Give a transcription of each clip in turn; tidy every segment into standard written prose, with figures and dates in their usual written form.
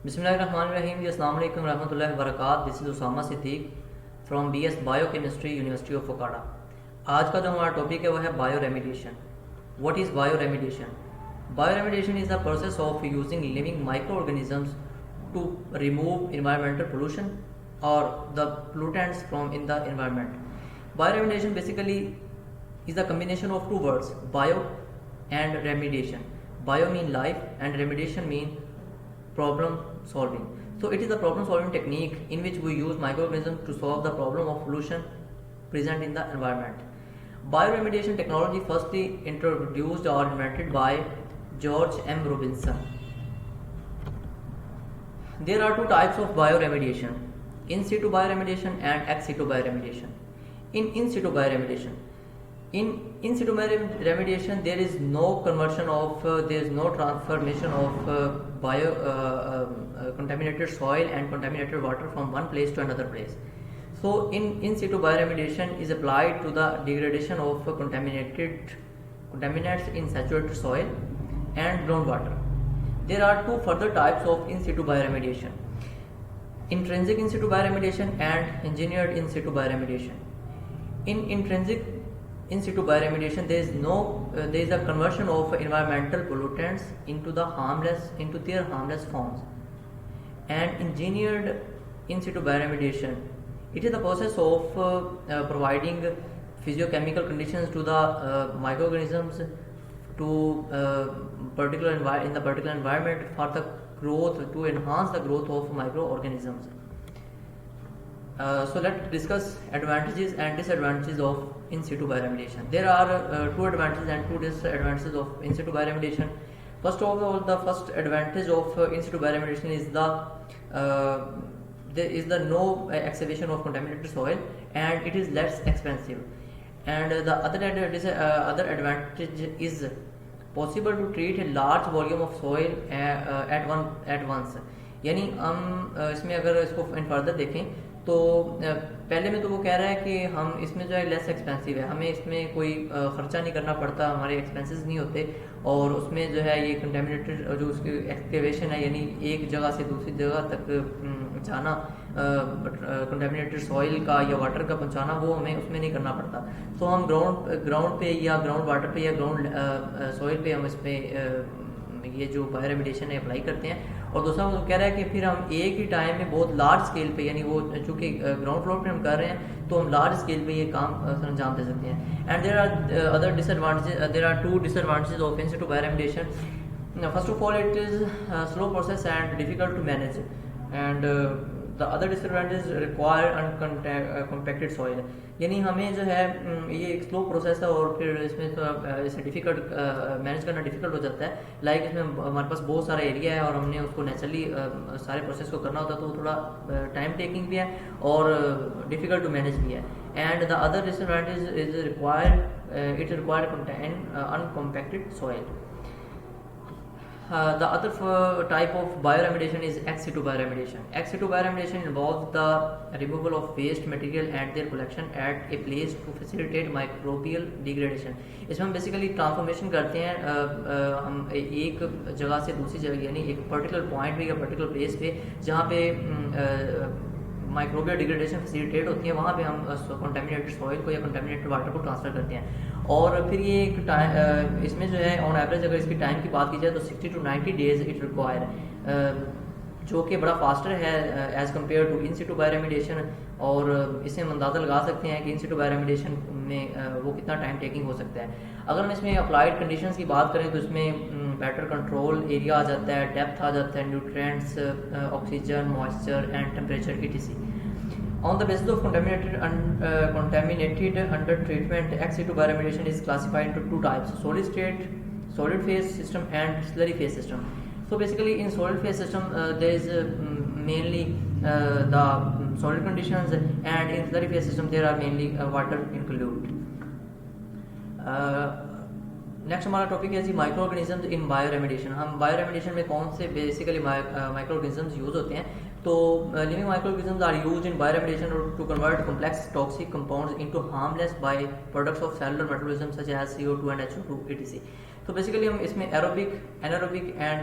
Bismillahirrahmanirrahim. Assalamu alaikum warahmatullahi wabarakatuh. This is Usama Siddiq from BS Biochemistry University of Okada. आज का जो हमारा topic है वो है bio remediation. What is bioremediation? Bioremediation is the process of using living microorganisms to remove environmental pollution or the pollutants from in the environment. Bioremediation basically is the combination of two words, bio and remediation. Bio mean life and remediation mean problem solving. So it is a problem solving technique in which we use microorganisms to solve the problem of pollution present in the environment. Bioremediation technology firstly introduced or invented by George M. Robinson. There are two types of bioremediation, in situ bioremediation and ex situ bioremediation. In situ bioremediation, in situ remediation, there is no conversion of there is no transformation of contaminated soil and contaminated water from one place to another place. So in situ bioremediation is applied to the degradation of contaminants in saturated soil and groundwater. There are two further types of in situ bioremediation, intrinsic in situ bioremediation and engineered in situ bioremediation. In intrinsic in situ bioremediation, there is a conversion of environmental pollutants into their harmless forms. And engineered in situ bioremediation, it is the process of providing physiochemical conditions to the microorganisms to in the particular environment for the growth, to enhance the growth of microorganisms. So let's discuss advantages and disadvantages of in situ bioremediation. There are two advantages and two disadvantages of in situ bioremediation. First of all, the first advantage of in situ bioremediation is there is the no excavation of contaminated soil and it is less expensive. And the other advantage is possible to treat a large volume of soil at once. यानी हम इसमें अगर इसको in further देखें तो पहले में तो वो कह रहा है कि हम इसमें जो है लेस एक्सपेंसिव है, हमें इसमें कोई ख़र्चा नहीं करना पड़ता, हमारे एक्सपेंसेस नहीं होते और उसमें जो है ये कंटेमिनेटेड जो उसकी एक्सकेवेशन है यानी एक जगह से दूसरी जगह तक जाना कंटेमिनेटेड सॉइल का या वाटर का पहुंचाना वो हमें उसमें नहीं करना पड़ता. तो हम ग्राउंड पे या ग्राउंड वाटर पे या ग्राउंड सॉइल पे हम इसमें ये जो बायोरेमिडिएशन है अप्लाई करते हैं. और दूसरा वो कह रहा है कि फिर हम एक ही टाइम में बहुत लार्ज स्केल पे यानी वो चूँकि ग्राउंड फ्लोर पे हम कर रहे हैं तो हम लार्ज स्केल पे ये काम अंजाम दे सकते हैं. And there are other disadvantages, there are two disadvantages of in situ bioremediation. First of all it is slow process and difficult to manage and the other disadvantage require uncompacted soil. यानी हमें जो है ये एक slow process है और फिर इसमें इसे डिफ़िकल्ट मैनेज करना डिफ़िकल्ट हो जाता है. लाइक इसमें हमारे पास बहुत सारा एरिया है और हमने उसको नेचुरली सारे प्रोसेस को करना होता है तो वो थोड़ा टाइम टेकिंग भी है और डिफ़िकल्ट टू मैनेज भी है. And the other disadvantage is required uncompacted soil. The other type of bioremediation is ex situ bioremediation. Ex situ bioremediation involves the removal of waste material and their collection at a place to facilitate microbial degradation. इसमें हम basically transformation करते हैं हम एक जगह से दूसरी जगह यानी एक पर्टिकुलर पॉइंट पे या पर्टिकुलर प्लेस पे जहाँ पे माइक्रोबियल डिग्रेडेशन फैसिलिटेट होती है वहाँ पे हम कंटेमिनेटेड सॉइल को या कंटेमिनेटेड वाटर को ट्रांसफ़र करते हैं. और फिर ये एक इसमें जो है ऑन एवरेज अगर इसकी टाइम की बात की जाए तो 60 to 90 डेज इट रिक्वायर, जो कि बड़ा फास्टर है as compared to in situ bioremediation. और इससे हम अंदाज़ा लगा सकते हैं कि इन सिटू बायोरेमिडिएशन में वो कितना टाइम टेकिंग हो सकता है. अगर हम इसमें अप्लाइड कंडीशंस की बात करें तो इसमें बेटर कंट्रोल एरिया आ जाता है, डेप्थ आ जाता है, nutrients, oxygen, moisture and temperature etc. On the basis of contaminated under treatment, ex situ bioremediation is classified into two types: solid phase system and slurry phase system. So basically in solid phase system there is mainly the solid conditions and in slurry phase system there are mainly water included. Next हमारा topic है जी micro organisms in bioremediation. हम bioremediation में कौन से basically micro organisms use होते हैं. तो living micro organisms are used in bioremediation to convert complex toxic compounds into harmless by products of cellular metabolism such as CO2 and HO2 etc. तो basically हम इसमें aerobic, anaerobic and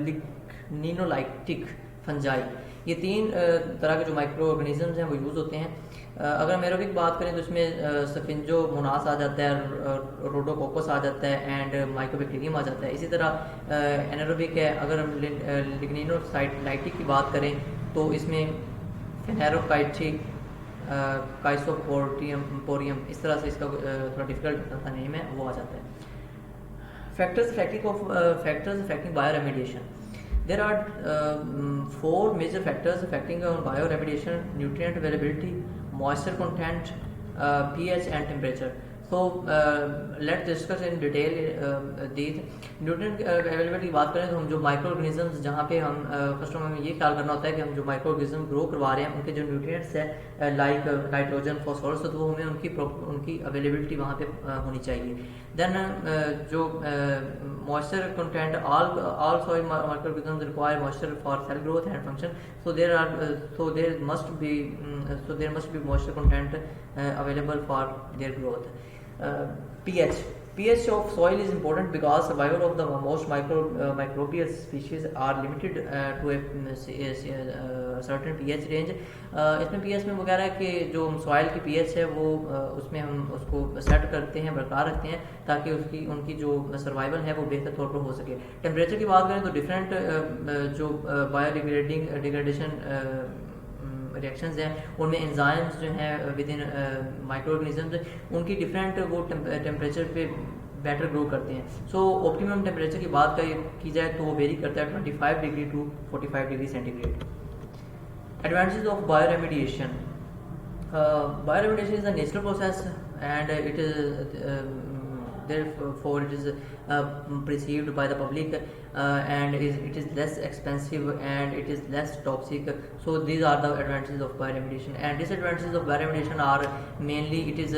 ligninolytic fungi, ये 3 तरह के जो micro organisms हैं वो use होते हैं। अगर एनारोबिक बात करें तो इसमें सफिंजो मोनास आ जाता है, रोडोकोकस आ जाता है एंड माइकोबैक्टीरियम आ जाता है। इसी तरह एनारोबिक है, अगर हम लिग्निनोलाइटिक की बात करें तो इसमें फेनेरोकाइटी, काइसोपोरियम, इस तरह से इसका थोड़ा डिफिकल्ट सा नेम है, वो आ जाता है। Factors affecting bioremediation. There are 4 major factors affecting bioremediation: nutrient availability, moisture content, pH and temperature. So let's discuss in detail these. Nutrient availability की बात करें तो हम जो माइक्रो ऑर्गेनिजम्स, जहाँ पे हम फर्स्ट हमें ये ख्याल करना होता है कि हम जो माइक्रो ऑर्गेनिज्म ग्रो करवा रहे हैं उनके जो न्यूट्रिएंट्स है लाइक नाइट्रोजन, फॉस्फोरस, तो वो हमें उनकी अवेलेबिलिटी वहाँ पे होनी चाहिए। देन जो moisture content, all soil microorganisms require moisture for cell growth and function, so there must be moisture content available for their growth. pH of soil is important because survival of the most microbial species are limited to a certain pH range. इसमें pH में वो कह रहा है कि जो soil की pH है वो उसमें हम उसको सेट करते हैं, बरकरार रखते हैं ताकि उनकी जो सर्वाइवल है वो बेहतर तौर पर हो सके। टेम्परेचर की बात करें तो डिफरेंट जो डिग्रेडेशन रिएक्शंस हैं उनमें एंजाइम्स जो हैं विद इन माइक्रो ऑर्गेनिजम्स, उनकी डिफरेंट वो टेम्परेचर पे बेटर ग्रो करते हैं। सो ऑप्टिमम टेम्परेचर की बात की जाए तो वो वेरी करता है 25 degree to 45 degree centigrade. Advantages of bioremediation. Bioremediation is a natural process and it is therefore it is perceived by the public and it is less expensive and it is less toxic. So these are the advantages of bioremediation. And disadvantages of bioremediation are mainly it is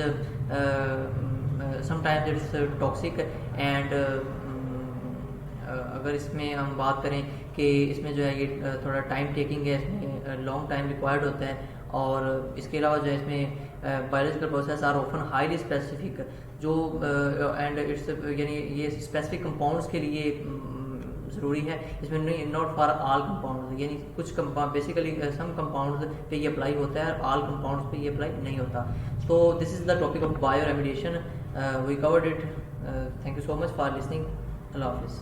sometimes it is toxic and अगर इसमें हम बात करें कि इसमें जो है ये थोड़ा टाइम टेकिंग है, इसमें लॉन्ग टाइम रिक्वायर्ड होता है और इसके अलावा जो है इसमें biological process are often highly specific, जो एंड इट्स यानी ये स्पेसिफिक कंपाउंड्स के लिए ज़रूरी है, इसमें नॉट फॉर ऑल कंपाउंड्स, यानी कुछ बेसिकली सम कंपाउंड्स पे ये अप्लाई होता है और ऑल कंपाउंड्स पे ये अप्लाई नहीं होता। So this is the topic of bioremediation, we covered it. Thank you so much for listening. अल्लाह हाफिज़।